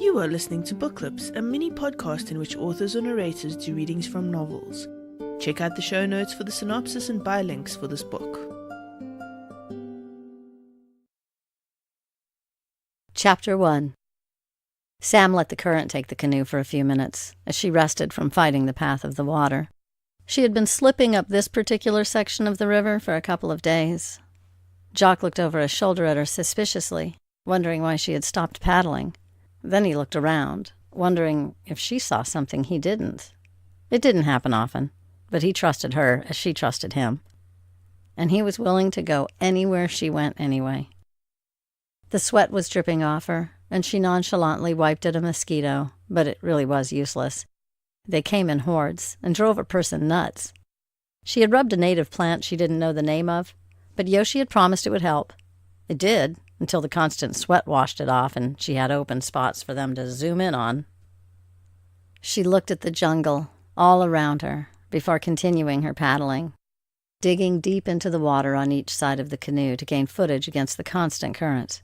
You are listening to Book Clips, a mini podcast in which authors or narrators do readings from novels. Check out the show notes for the synopsis and buy links for this book. Chapter 1. Sam let the current take the canoe for a few minutes, as she rested from fighting the path of the water. She had been slipping up this particular section of the river for a couple of days. Jock looked over his shoulder at her suspiciously, wondering why she had stopped paddling. Then he looked around, wondering if she saw something he didn't. It didn't happen often, but he trusted her as she trusted him. And he was willing to go anywhere she went anyway. The sweat was dripping off her, and she nonchalantly wiped at a mosquito, but it really was useless. They came in hordes and drove a person nuts. She had rubbed a native plant she didn't know the name of, but Yoshi had promised it would help. It did, until the constant sweat washed it off and she had open spots for them to zoom in on. She looked at the jungle all around her before continuing her paddling, digging deep into the water on each side of the canoe to gain footage against the constant current.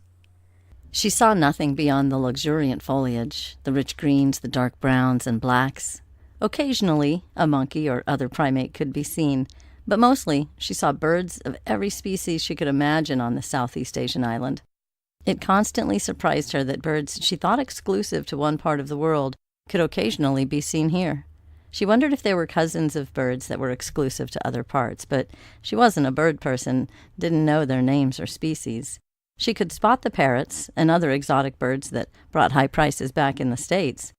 She saw nothing beyond the luxuriant foliage, the rich greens, the dark browns and blacks. Occasionally, a monkey or other primate could be seen, but mostly she saw birds of every species she could imagine on the Southeast Asian island. It constantly surprised her that birds she thought exclusive to one part of the world could occasionally be seen here. She wondered if they were cousins of birds that were exclusive to other parts, but she wasn't a bird person, didn't know their names or species. She could spot the parrots and other exotic birds that brought high prices back in the States.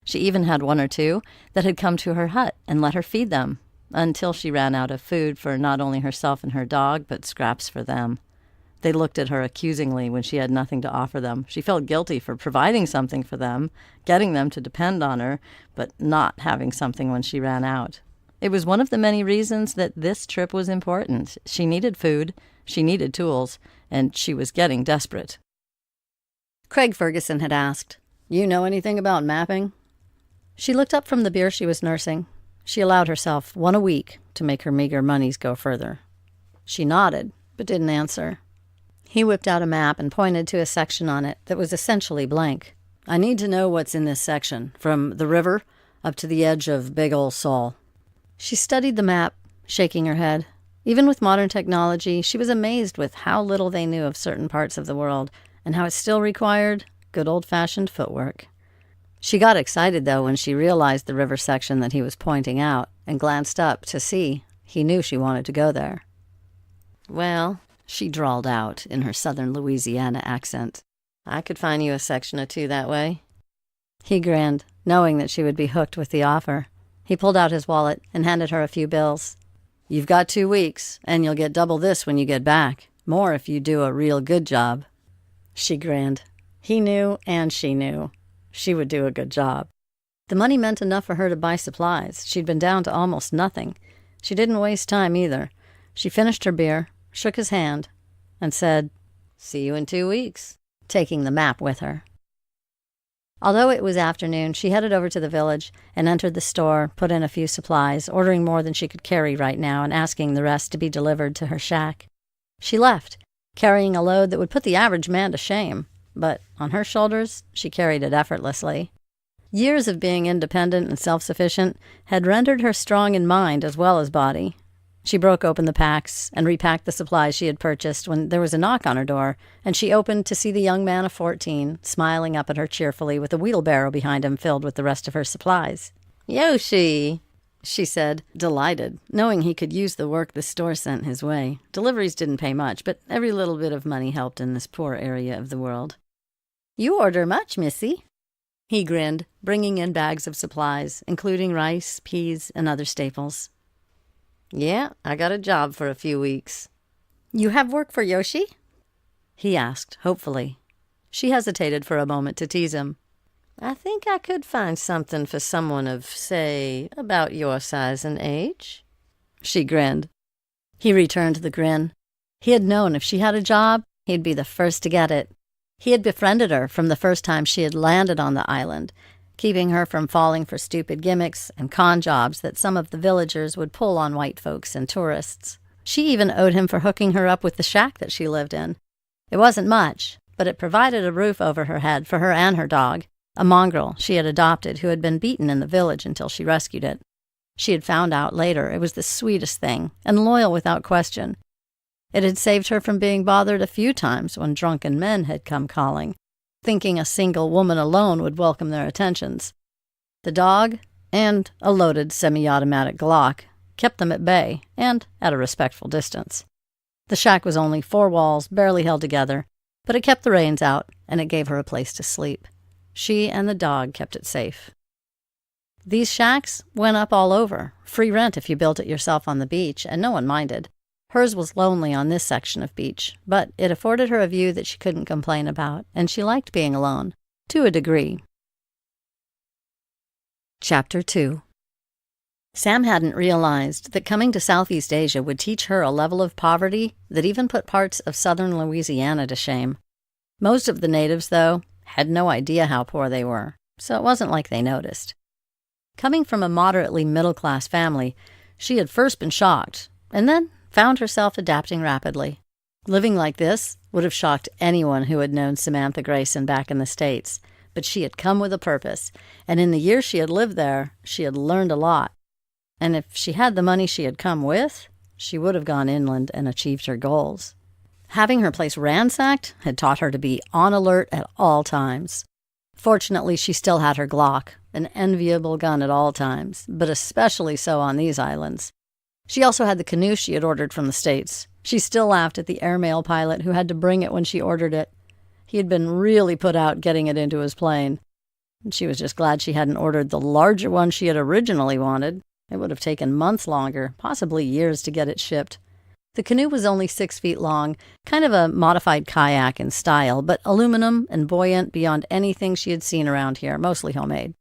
She even had one or two that had come to her hut and let her feed them, until she ran out of food for not only herself and her dog, but scraps for them. They looked at her accusingly when she had nothing to offer them. She felt guilty for providing something for them, getting them to depend on her, but not having something when she ran out. It was one of the many reasons that this trip was important. She needed food, she needed tools, and she was getting desperate. Craig Ferguson had asked, "You know anything about mapping?" She looked up from the beer she was nursing. She allowed herself one a week to make her meager moneys go further. She nodded, but didn't answer. He whipped out a map and pointed to a section on it that was essentially blank. "I need to know what's in this section, from the river up to the edge of Big Ol' Sol." She studied the map, shaking her head. Even with modern technology, she was amazed with how little they knew of certain parts of the world, and how it still required good old-fashioned footwork. She got excited, though, when she realized the river section that he was pointing out, and glanced up to see he knew she wanted to go there. "Well," she drawled out in her southern Louisiana accent, "I could find you a section or two that way." He grinned, knowing that she would be hooked with the offer. He pulled out his wallet and handed her a few bills. "You've got 2 weeks, and you'll get double this when you get back. More if you do a real good job." She grinned. He knew, and she knew. She would do a good job. The money meant enough for her to buy supplies. She'd been down to almost nothing. She didn't waste time either. She finished her beer, shook his hand, and said, "See you in 2 weeks," taking the map with her. Although it was afternoon, she headed over to the village and entered the store, put in a few supplies, ordering more than she could carry right now and asking the rest to be delivered to her shack. She left, carrying a load that would put the average man to shame. But on her shoulders, she carried it effortlessly. Years of being independent and self-sufficient had rendered her strong in mind as well as body. She broke open the packs and repacked the supplies she had purchased when there was a knock on her door, and she opened to see the young man of 14 smiling up at her cheerfully with a wheelbarrow behind him filled with the rest of her supplies. "Yoshi," she said, delighted, knowing he could use the work the store sent his way. Deliveries didn't pay much, but every little bit of money helped in this poor area of the world. "You order much, missy?" He grinned, bringing in bags of supplies, including rice, peas, and other staples. "Yeah, I got a job for a few weeks." "You have work for Yoshi?" he asked, hopefully. She hesitated for a moment to tease him. "I think I could find something for someone of, say, about your size and age." She grinned. He returned the grin. He had known if she had a job, he'd be the first to get it. He had befriended her from the first time she had landed on the island, keeping her from falling for stupid gimmicks and con jobs that some of the villagers would pull on white folks and tourists. She even owed him for hooking her up with the shack that she lived in. It wasn't much, but it provided a roof over her head for her and her dog, a mongrel she had adopted who had been beaten in the village until she rescued it. She had found out later it was the sweetest thing, and loyal without question. It had saved her from being bothered a few times when drunken men had come calling, thinking a single woman alone would welcome their attentions. The dog, and a loaded semi-automatic Glock, kept them at bay and at a respectful distance. The shack was only 4 walls, barely held together, but it kept the rains out, and it gave her a place to sleep. She and the dog kept it safe. These shacks went up all over, free rent if you built it yourself on the beach, and no one minded. Hers was lonely on this section of beach, but it afforded her a view that she couldn't complain about, and she liked being alone, to a degree. Chapter 2. Sam hadn't realized that coming to Southeast Asia would teach her a level of poverty that even put parts of southern Louisiana to shame. Most of the natives, though, had no idea how poor they were, so it wasn't like they noticed. Coming from a moderately middle-class family, she had first been shocked, and then found herself adapting rapidly. Living like this would have shocked anyone who had known Samantha Grayson back in the States, but she had come with a purpose, and in the years she had lived there, she had learned a lot. And if she had the money she had come with, she would have gone inland and achieved her goals. Having her place ransacked had taught her to be on alert at all times. Fortunately, she still had her Glock, an enviable gun at all times, but especially so on these islands. She also had the canoe she had ordered from the States. She still laughed at the airmail pilot who had to bring it when she ordered it. He had been really put out getting it into his plane. And she was just glad she hadn't ordered the larger one she had originally wanted. It would have taken months longer, possibly years, to get it shipped. The canoe was only 6 feet long, kind of a modified kayak in style, but aluminum and buoyant beyond anything she had seen around here, mostly homemade.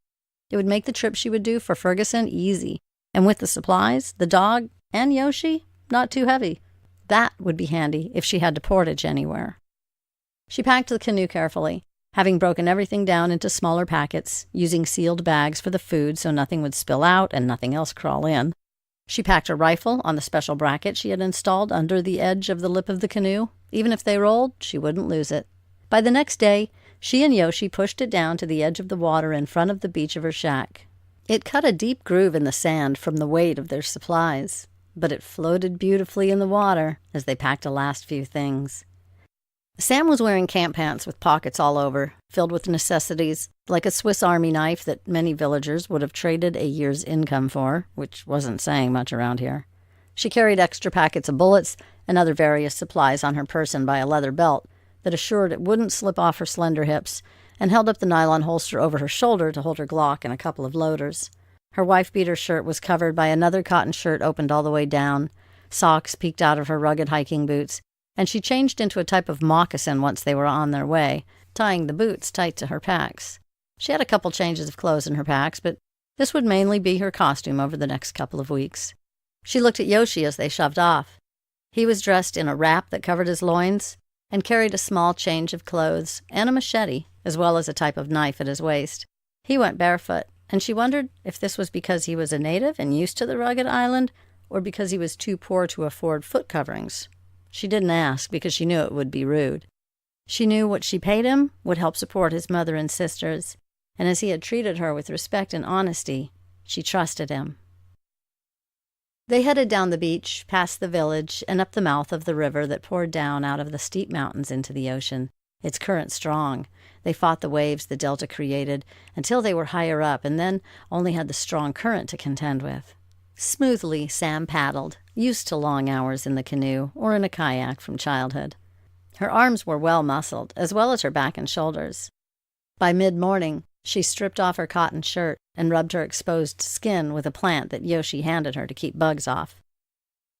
It would make the trip she would do for Ferguson easy, and with the supplies, the dog, and Yoshi, not too heavy. That would be handy if she had to portage anywhere. She packed the canoe carefully, having broken everything down into smaller packets, using sealed bags for the food so nothing would spill out and nothing else crawl in. She packed a rifle on the special bracket she had installed under the edge of the lip of the canoe. Even if they rolled, she wouldn't lose it. By the next day, she and Yoshi pushed it down to the edge of the water in front of the beach of her shack. It cut a deep groove in the sand from the weight of their supplies, but it floated beautifully in the water as they packed the last few things. Sam was wearing camp pants with pockets all over, filled with necessities, like a Swiss Army knife that many villagers would have traded a year's income for, which wasn't saying much around here. She carried extra packets of bullets and other various supplies on her person by a leather belt that assured it wouldn't slip off her slender hips, and held up the nylon holster over her shoulder to hold her Glock and a couple of loaders. Her wife-beater shirt was covered by another cotton shirt opened all the way down. Socks peeked out of her rugged hiking boots, and she changed into a type of moccasin once they were on their way, tying the boots tight to her packs. She had a couple changes of clothes in her packs, but this would mainly be her costume over the next couple of weeks. She looked at Yoshi as they shoved off. He was dressed in a wrap that covered his loins and carried a small change of clothes and a machete, as well as a type of knife at his waist. He went barefoot, and she wondered if this was because he was a native and used to the rugged island, or because he was too poor to afford foot coverings. She didn't ask because she knew it would be rude. She knew what she paid him would help support his mother and sisters, and as he had treated her with respect and honesty, she trusted him. They headed down the beach, past the village, and up the mouth of the river that poured down out of the steep mountains into the ocean, its current strong. They fought the waves the delta created until they were higher up, and then only had the strong current to contend with. Smoothly, Sam paddled, used to long hours in the canoe or in a kayak from childhood. Her arms were well muscled, as well as her back and shoulders. By mid-morning, she stripped off her cotton shirt and rubbed her exposed skin with a plant that Yoshi handed her to keep bugs off.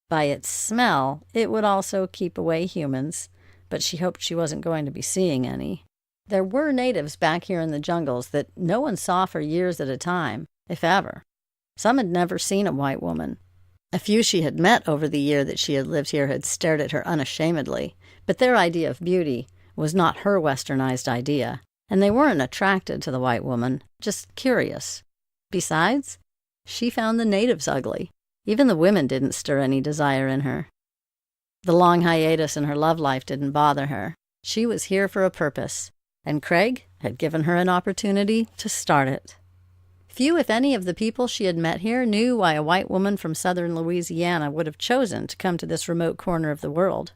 By its smell, it would also keep away humans, but she hoped she wasn't going to be seeing any. There were natives back here in the jungles that no one saw for years at a time, if ever. Some had never seen a white woman. A few she had met over the year that she had lived here had stared at her unashamedly, but their idea of beauty was not her westernized idea, and they weren't attracted to the white woman, just curious. Besides, she found the natives ugly. Even the women didn't stir any desire in her. The long hiatus in her love life didn't bother her. She was here for a purpose, and Craig had given her an opportunity to start it. Few, if any, of the people she had met here knew why a white woman from southern Louisiana would have chosen to come to this remote corner of the world.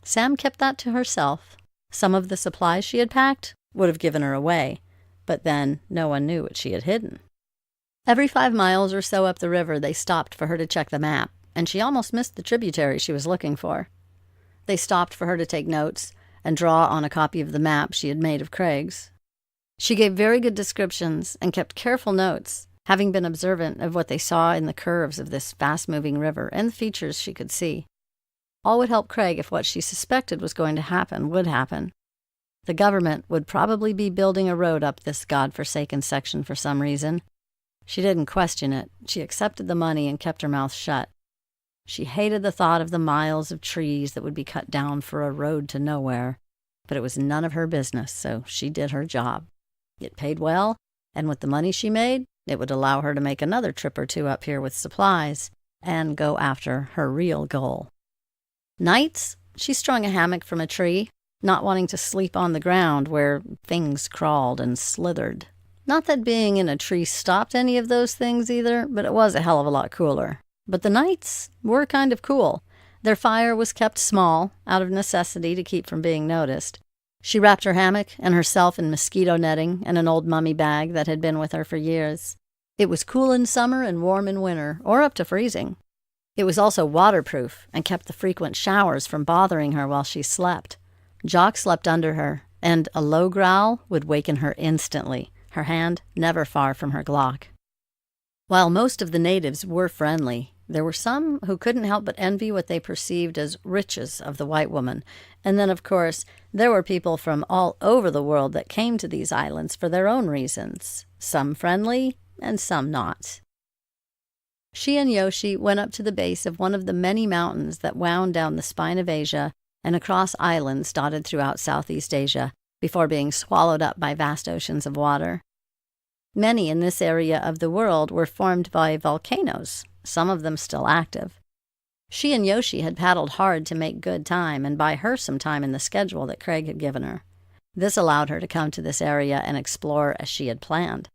Sam kept that to herself. Some of the supplies she had packed would have given her away, but then no one knew what she had hidden. Every 5 miles or so up the river, they stopped for her to check the map, and she almost missed the tributary she was looking for. They stopped for her to take notes and draw on a copy of the map she had made of Craig's. She gave very good descriptions and kept careful notes, having been observant of what they saw in the curves of this fast-moving river and the features she could see. All would help Craig if what she suspected was going to happen would happen. The government would probably be building a road up this godforsaken section for some reason. She didn't question it. She accepted the money and kept her mouth shut. She hated the thought of the miles of trees that would be cut down for a road to nowhere, but it was none of her business, so she did her job. It paid well, and with the money she made, it would allow her to make another trip or two up here with supplies and go after her real goal. Nights, she strung a hammock from a tree, not wanting to sleep on the ground where things crawled and slithered. Not that being in a tree stopped any of those things either, but it was a hell of a lot cooler. But the nights were kind of cool. Their fire was kept small, out of necessity to keep from being noticed. She wrapped her hammock and herself in mosquito netting and an old mummy bag that had been with her for years. It was cool in summer and warm in winter, or up to freezing. It was also waterproof and kept the frequent showers from bothering her while she slept. Jock slept under her, and a low growl would waken her instantly, her hand never far from her Glock. While most of the natives were friendly, there were some who couldn't help but envy what they perceived as riches of the white woman. And then, of course, there were people from all over the world that came to these islands for their own reasons, some friendly and some not. She and Yoshi went up to the base of one of the many mountains that wound down the spine of Asia and across islands dotted throughout Southeast Asia before being swallowed up by vast oceans of water. Many in this area of the world were formed by volcanoes, some of them still active. She and Yoshi had paddled hard to make good time and buy her some time in the schedule that Craig had given her. This allowed her to come to this area and explore as she had planned.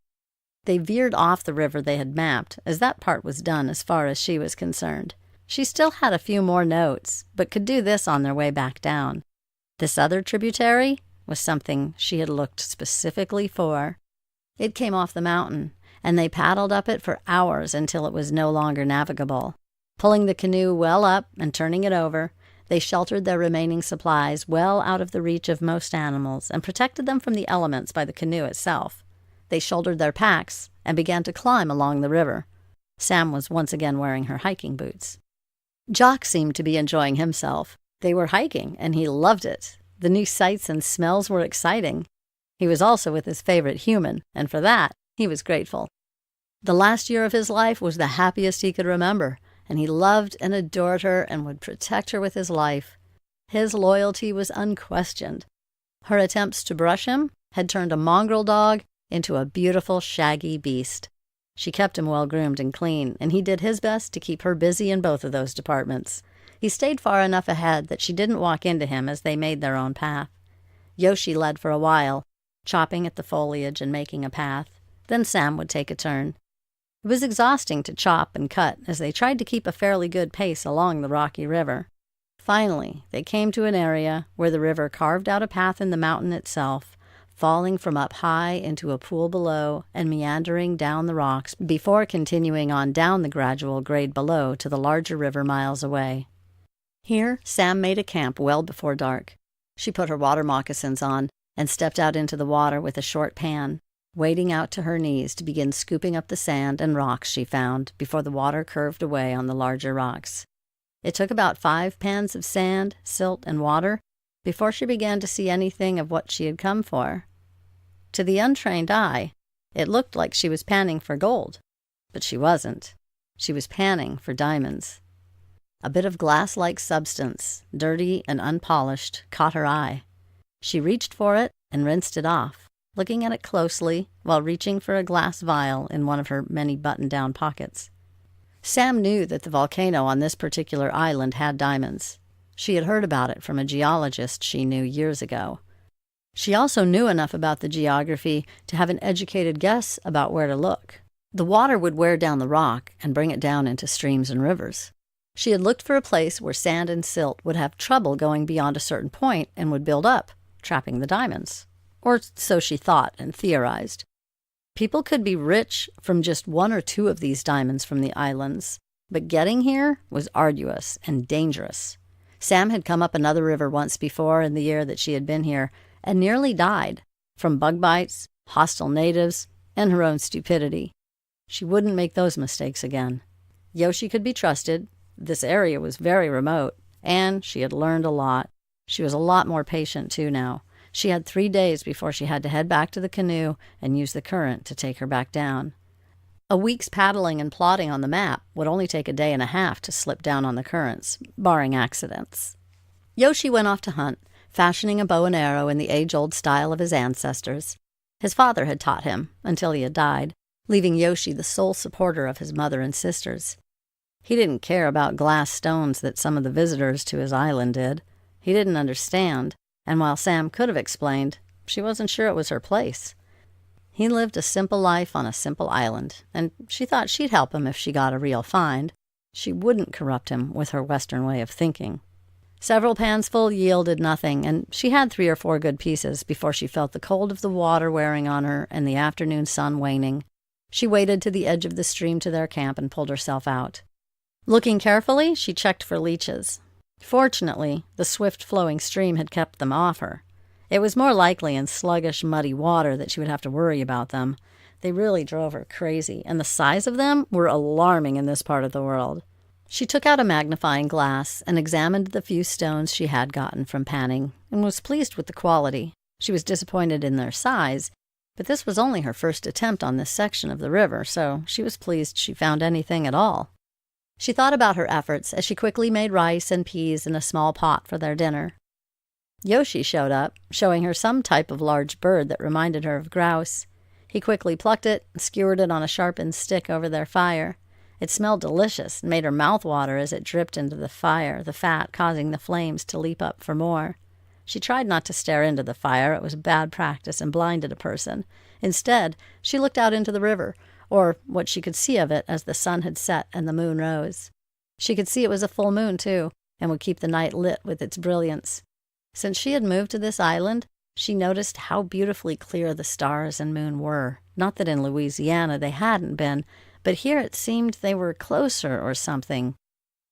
They veered off the river they had mapped, as that part was done as far as she was concerned. She still had a few more notes, but could do this on their way back down. This other tributary was something she had looked specifically for. It came off the mountain, and they paddled up it for hours until it was no longer navigable. Pulling the canoe well up and turning it over, they sheltered their remaining supplies well out of the reach of most animals and protected them from the elements by the canoe itself. They shouldered their packs and began to climb along the river. Sam was once again wearing her hiking boots. Jock seemed to be enjoying himself. They were hiking, and he loved it. The new sights and smells were exciting. He was also with his favorite human, and for that, he was grateful. The last year of his life was the happiest he could remember, and he loved and adored her and would protect her with his life. His loyalty was unquestioned. Her attempts to brush him had turned a mongrel dog into a beautiful, shaggy beast. She kept him well-groomed and clean, and he did his best to keep her busy in both of those departments. He stayed far enough ahead that she didn't walk into him as they made their own path. Yoshi led for a while, chopping at the foliage and making a path. Then Sam would take a turn. It was exhausting to chop and cut as they tried to keep a fairly good pace along the rocky river. Finally, they came to an area where the river carved out a path in the mountain itself, falling from up high into a pool below and meandering down the rocks before continuing on down the gradual grade below to the larger river miles away. Here, Sam made a camp well before dark. She put her water moccasins on and stepped out into the water with a short pan, wading out to her knees to begin scooping up the sand and rocks she found before the water curved away on the larger rocks. It took about 5 pans of sand, silt, and water before she began to see anything of what she had come for. To the untrained eye, it looked like she was panning for gold, but she wasn't. She was panning for diamonds. A bit of glass-like substance, dirty and unpolished, caught her eye. She reached for it and rinsed it off, looking at it closely while reaching for a glass vial in one of her many button-down pockets. Sam knew that the volcano on this particular island had diamonds. She had heard about it from a geologist she knew years ago. She also knew enough about the geography to have an educated guess about where to look. The water would wear down the rock and bring it down into streams and rivers. She had looked for a place where sand and silt would have trouble going beyond a certain point and would build up, trapping the diamonds. Or so she thought and theorized. People could be rich from just one or two of these diamonds from the islands, but getting here was arduous and dangerous. Sam had come up another river once before in the year that she had been here and nearly died from bug bites, hostile natives, and her own stupidity. She wouldn't make those mistakes again. Yoshi could be trusted. This area was very remote, and she had learned a lot. She was a lot more patient, too, now. She had 3 days before she had to head back to the canoe and use the current to take her back down. A week's paddling and plotting on the map would only take a day and a half to slip down on the currents, barring accidents. Yoshi went off to hunt, fashioning a bow and arrow in the age-old style of his ancestors. His father had taught him, until he had died, leaving Yoshi the sole supporter of his mother and sisters. He didn't care about glass stones that some of the visitors to his island did. He didn't understand, and while Sam could have explained, she wasn't sure it was her place. He lived a simple life on a simple island, and she thought she'd help him if she got a real find. She wouldn't corrupt him with her Western way of thinking. Several pans full yielded nothing, and she had 3 or 4 good pieces before she felt the cold of the water wearing on her and the afternoon sun waning. She waded to the edge of the stream to their camp and pulled herself out. Looking carefully, she checked for leeches. Fortunately, the swift-flowing stream had kept them off her. It was more likely in sluggish, muddy water that she would have to worry about them. They really drove her crazy, and the size of them were alarming in this part of the world. She took out a magnifying glass and examined the few stones she had gotten from panning, and was pleased with the quality. She was disappointed in their size, but this was only her first attempt on this section of the river, so she was pleased she found anything at all. She thought about her efforts as she quickly made rice and peas in a small pot for their dinner. Yoshi showed up, showing her some type of large bird that reminded her of grouse. He quickly plucked it and skewered it on a sharpened stick over their fire. It smelled delicious and made her mouth water as it dripped into the fire, the fat causing the flames to leap up for more. She tried not to stare into the fire. It was bad practice and blinded a person. Instead, she looked out into the river, or what she could see of it as the sun had set and the moon rose. She could see it was a full moon, too, and would keep the night lit with its brilliance. Since she had moved to this island, she noticed how beautifully clear the stars and moon were. Not that in Louisiana they hadn't been, but here it seemed they were closer or something.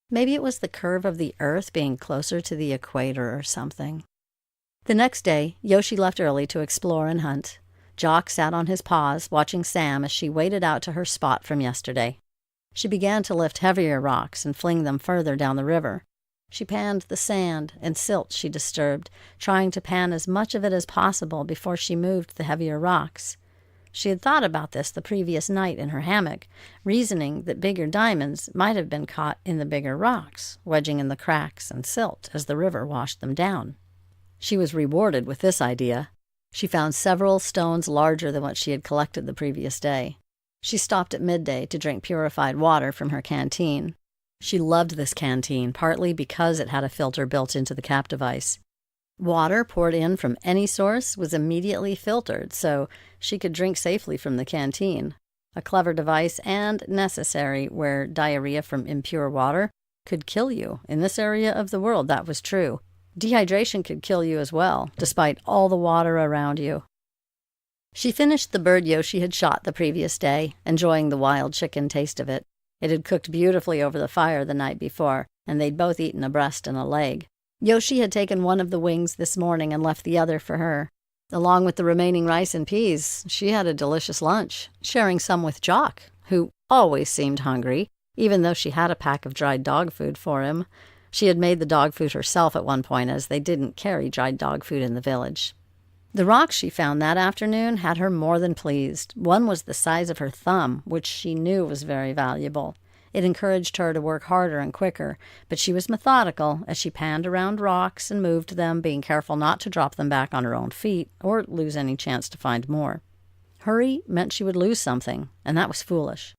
Maybe it was the curve of the earth being closer to the equator or something. The next day, Yoshi left early to explore and hunt. Jock sat on his paws, watching Sam as she waded out to her spot from yesterday. She began to lift heavier rocks and fling them further down the river. She panned the sand and silt she disturbed, trying to pan as much of it as possible before she moved the heavier rocks. She had thought about this the previous night in her hammock, reasoning that bigger diamonds might have been caught in the bigger rocks, wedging in the cracks and silt as the river washed them down. She was rewarded with this idea. She found several stones larger than what she had collected the previous day. She stopped at midday to drink purified water from her canteen. She loved this canteen, partly because it had a filter built into the cap device. Water poured in from any source was immediately filtered, so she could drink safely from the canteen. A clever device and necessary where diarrhea from impure water could kill you. In this area of the world, that was true. Dehydration could kill you as well, despite all the water around you. She finished the bird Yoshi had shot the previous day, enjoying the wild chicken taste of it. It had cooked beautifully over the fire the night before, and they'd both eaten a breast and a leg. Yoshi had taken one of the wings this morning and left the other for her. Along with the remaining rice and peas, she had a delicious lunch, sharing some with Jock, who always seemed hungry, even though she had a pack of dried dog food for him. She had made the dog food herself at one point, as they didn't carry dried dog food in the village. The rocks she found that afternoon had her more than pleased. One was the size of her thumb, which she knew was very valuable. It encouraged her to work harder and quicker, but she was methodical as she panned around rocks and moved them, being careful not to drop them back on her own feet or lose any chance to find more. Hurry meant she would lose something, and that was foolish.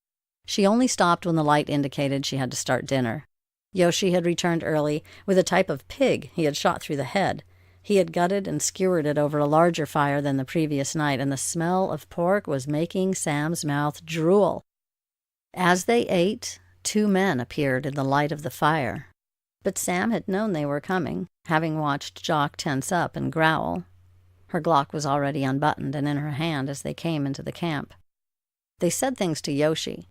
She only stopped when the light indicated she had to start dinner. Yoshi had returned early with a type of pig he had shot through the head. He had gutted and skewered it over a larger fire than the previous night, and the smell of pork was making Sam's mouth drool. As they ate, 2 men appeared in the light of the fire. But Sam had known they were coming, having watched Jock tense up and growl. Her Glock was already unbuttoned and in her hand as they came into the camp. They said things to Yoshi.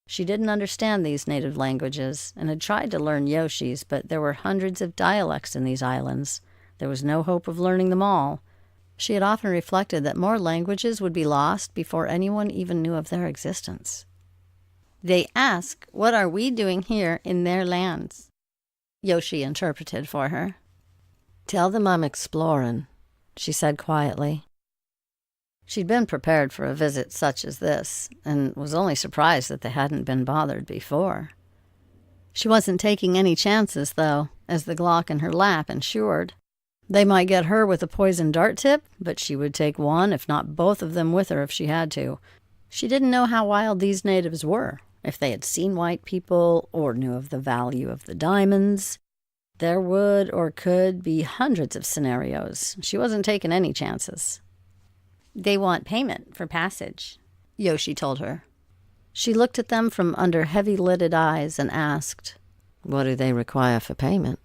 She didn't understand these native languages and had tried to learn Yoshi's, but there were hundreds of dialects in these islands. There was no hope of learning them all. She had often reflected that more languages would be lost before anyone even knew of their existence. "They ask, what are we doing here in their lands?" Yoshi interpreted for her. "Tell them I'm exploring," she said quietly. She'd been prepared for a visit such as this, and was only surprised that they hadn't been bothered before. She wasn't taking any chances, though, as the Glock in her lap ensured. They might get her with a poisoned dart tip, but she would take one, if not both of them with her if she had to. She didn't know how wild these natives were, if they had seen white people or knew of the value of the diamonds. There would or could be hundreds of scenarios. She wasn't taking any chances. "They want payment for passage," Yoshi told her. She looked at them from under heavy-lidded eyes and asked, "What do they require for payment?"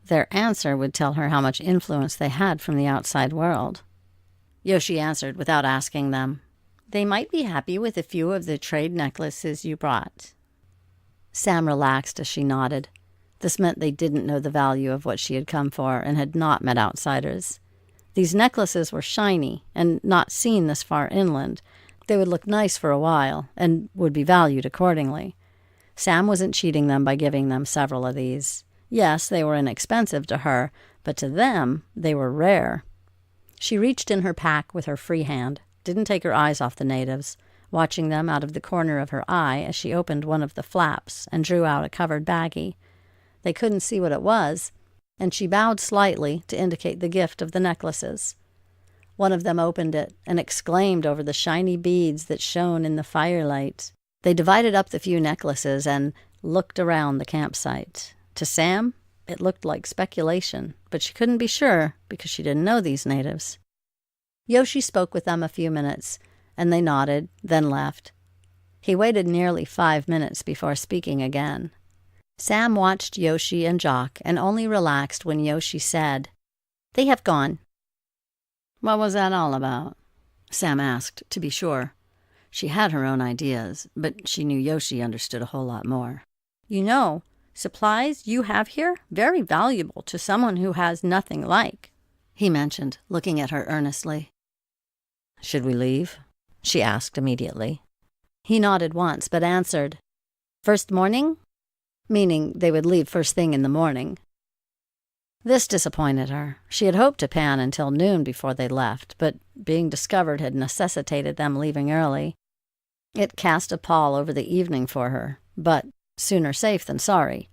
Their answer would tell her how much influence they had from the outside world. Yoshi answered without asking them, "They might be happy with a few of the trade necklaces you brought." Sam relaxed as she nodded. This meant they didn't know the value of what she had come for and had not met outsiders. These necklaces were shiny and not seen this far inland. They would look nice for a while and would be valued accordingly. Sam wasn't cheating them by giving them several of these. Yes, they were inexpensive to her, but to them, they were rare. She reached in her pack with her free hand, didn't take her eyes off the natives, watching them out of the corner of her eye as she opened one of the flaps and drew out a covered baggie. They couldn't see what it was, and she bowed slightly to indicate the gift of the necklaces. One of them opened it and exclaimed over the shiny beads that shone in the firelight. They divided up the few necklaces and looked around the campsite. To Sam, it looked like speculation, but she couldn't be sure because she didn't know these natives. Yoshi spoke with them a few minutes, and they nodded, then left. He waited nearly 5 minutes before speaking again. Sam watched Yoshi and Jock and only relaxed when Yoshi said, "They have gone." "What was that all about?" Sam asked, to be sure. She had her own ideas, but she knew Yoshi understood a whole lot more. "You know, supplies you have here, very valuable to someone who has nothing like," he mentioned, looking at her earnestly. "Should we leave?" she asked immediately. He nodded once, but answered, "First morning?" Meaning they would leave first thing in the morning. This disappointed her. She had hoped to pan until noon before they left, but being discovered had necessitated them leaving early. It cast a pall over the evening for her, but sooner safe than sorry.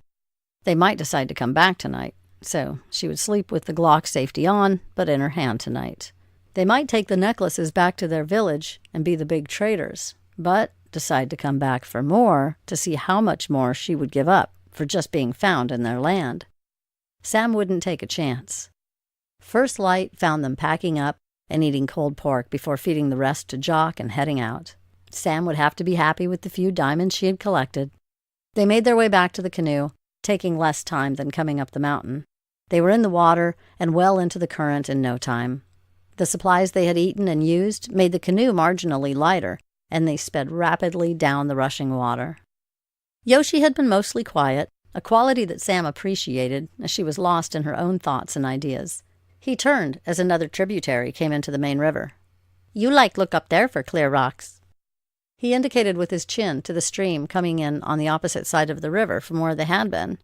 They might decide to come back tonight, so she would sleep with the Glock safety on, but in her hand tonight. They might take the necklaces back to their village and be the big traders, but decide to come back for more to see how much more she would give up for just being found in their land. Sam wouldn't take a chance. First light found them packing up and eating cold pork before feeding the rest to Jock and heading out. Sam would have to be happy with the few diamonds she had collected. They made their way back to the canoe, taking less time than coming up the mountain. They were in the water and well into the current in no time. The supplies they had eaten and used made the canoe marginally lighter, and they sped rapidly down the rushing water. Yoshi had been mostly quiet, a quality that Sam appreciated as she was lost in her own thoughts and ideas. He turned as another tributary came into the main river. "You look up there for clear rocks." He indicated with his chin to the stream coming in on the opposite side of the river from where they had been.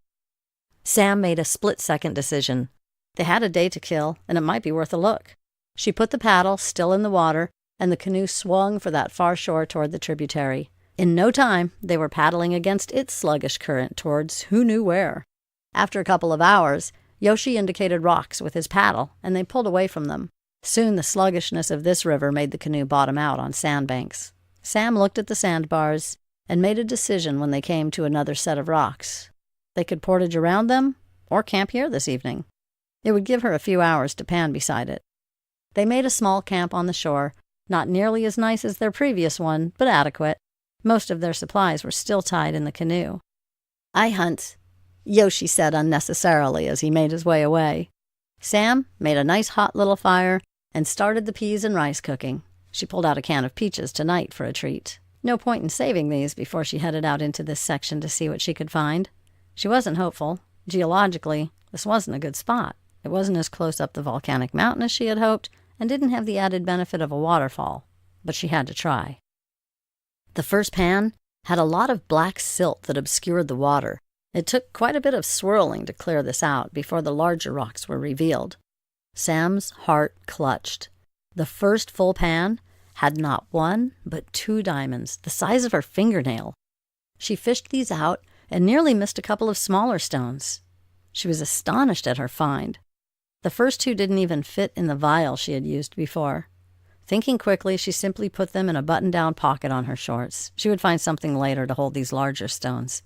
Sam made a split-second decision. They had a day to kill, and it might be worth a look. She put the paddle still in the water, and the canoe swung for that far shore toward the tributary. In no time, they were paddling against its sluggish current towards who knew where. After a couple of hours, Yoshi indicated rocks with his paddle, and they pulled away from them. Soon the sluggishness of this river made the canoe bottom out on sandbanks. Sam looked at the sandbars and made a decision when they came to another set of rocks. They could portage around them or camp here this evening. It would give her a few hours to pan beside it. They made a small camp on the shore, not nearly as nice as their previous one, but adequate. Most of their supplies were still tied in the canoe. "I hunt," Yoshi said unnecessarily as he made his way away. Sam made a nice hot little fire and started the peas and rice cooking. She pulled out a can of peaches tonight for a treat. No point in saving these before she headed out into this section to see what she could find. She wasn't hopeful. Geologically, this wasn't a good spot. It wasn't as close up the volcanic mountain as she had hoped, and didn't have the added benefit of a waterfall, but she had to try. The first pan had a lot of black silt that obscured the water. It took quite a bit of swirling to clear this out before the larger rocks were revealed. Sam's heart clutched. The first full pan had not one, but 2 diamonds, the size of her fingernail. She fished these out and nearly missed a couple of smaller stones. She was astonished at her find. The first 2 didn't even fit in the vial she had used before. Thinking quickly, she simply put them in a button-down pocket on her shorts. She would find something later to hold these larger stones.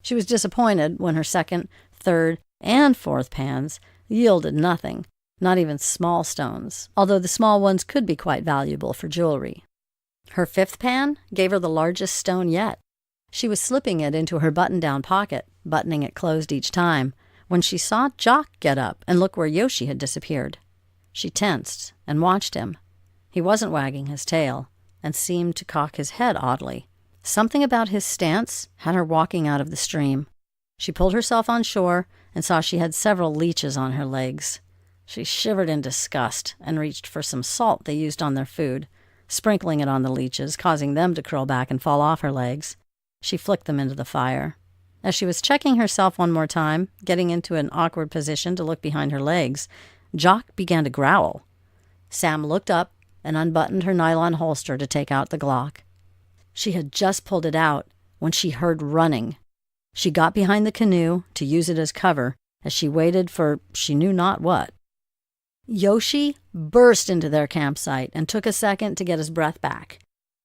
She was disappointed when her second, third, and fourth pans yielded nothing, not even small stones, although the small ones could be quite valuable for jewelry. Her fifth pan gave her the largest stone yet. She was slipping it into her button-down pocket, buttoning it closed each time, when she saw Jock get up and look where Yoshi had disappeared. She tensed and watched him. He wasn't wagging his tail, and seemed to cock his head oddly. Something about his stance had her walking out of the stream. She pulled herself on shore and saw she had several leeches on her legs. She shivered in disgust and reached for some salt they used on their food, sprinkling it on the leeches, causing them to curl back and fall off her legs. She flicked them into the fire. As she was checking herself one more time, getting into an awkward position to look behind her legs, Jock began to growl. Sam looked up and unbuttoned her nylon holster to take out the Glock. She had just pulled it out when she heard running. She got behind the canoe to use it as cover as she waited for she knew not what. Yoshi burst into their campsite and took a second to get his breath back.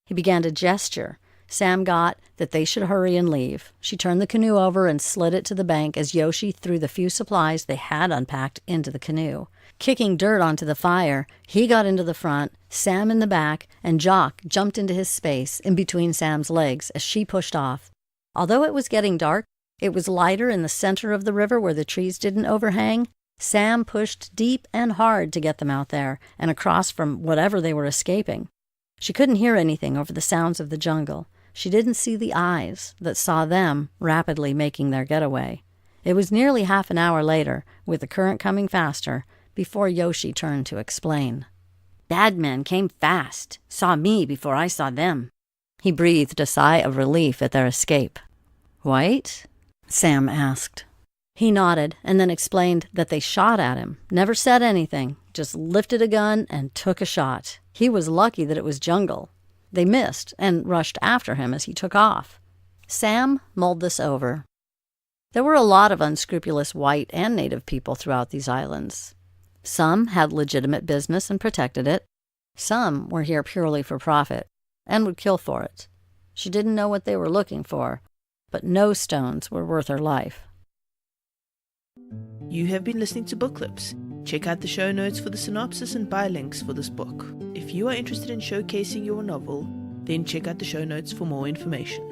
He began to gesture. Sam got that they should hurry and leave. She turned the canoe over and slid it to the bank as Yoshi threw the few supplies they had unpacked into the canoe. Kicking dirt onto the fire, he got into the front, Sam in the back, and Jock jumped into his space in between Sam's legs as she pushed off. Although it was getting dark, it was lighter in the center of the river where the trees didn't overhang. Sam pushed deep and hard to get them out there and across from whatever they were escaping. She couldn't hear anything over the sounds of the jungle. She didn't see the eyes that saw them rapidly making their getaway. It was nearly half an hour later, with the current coming faster, before Yoshi turned to explain. "Bad men came fast, saw me before I saw them." He breathed a sigh of relief at their escape. "White?" Sam asked. He nodded and then explained that they shot at him, never said anything, just lifted a gun and took a shot. He was lucky that it was jungle. They missed and rushed after him as he took off. Sam mulled this over. There were a lot of unscrupulous white and native people throughout these islands. Some had legitimate business and protected it. Some were here purely for profit and would kill for it. She didn't know what they were looking for, but no stones were worth her life. You have been listening to Book Clips. Check out the show notes for the synopsis and buy links for this book. If you are interested in showcasing your novel, then check out the show notes for more information.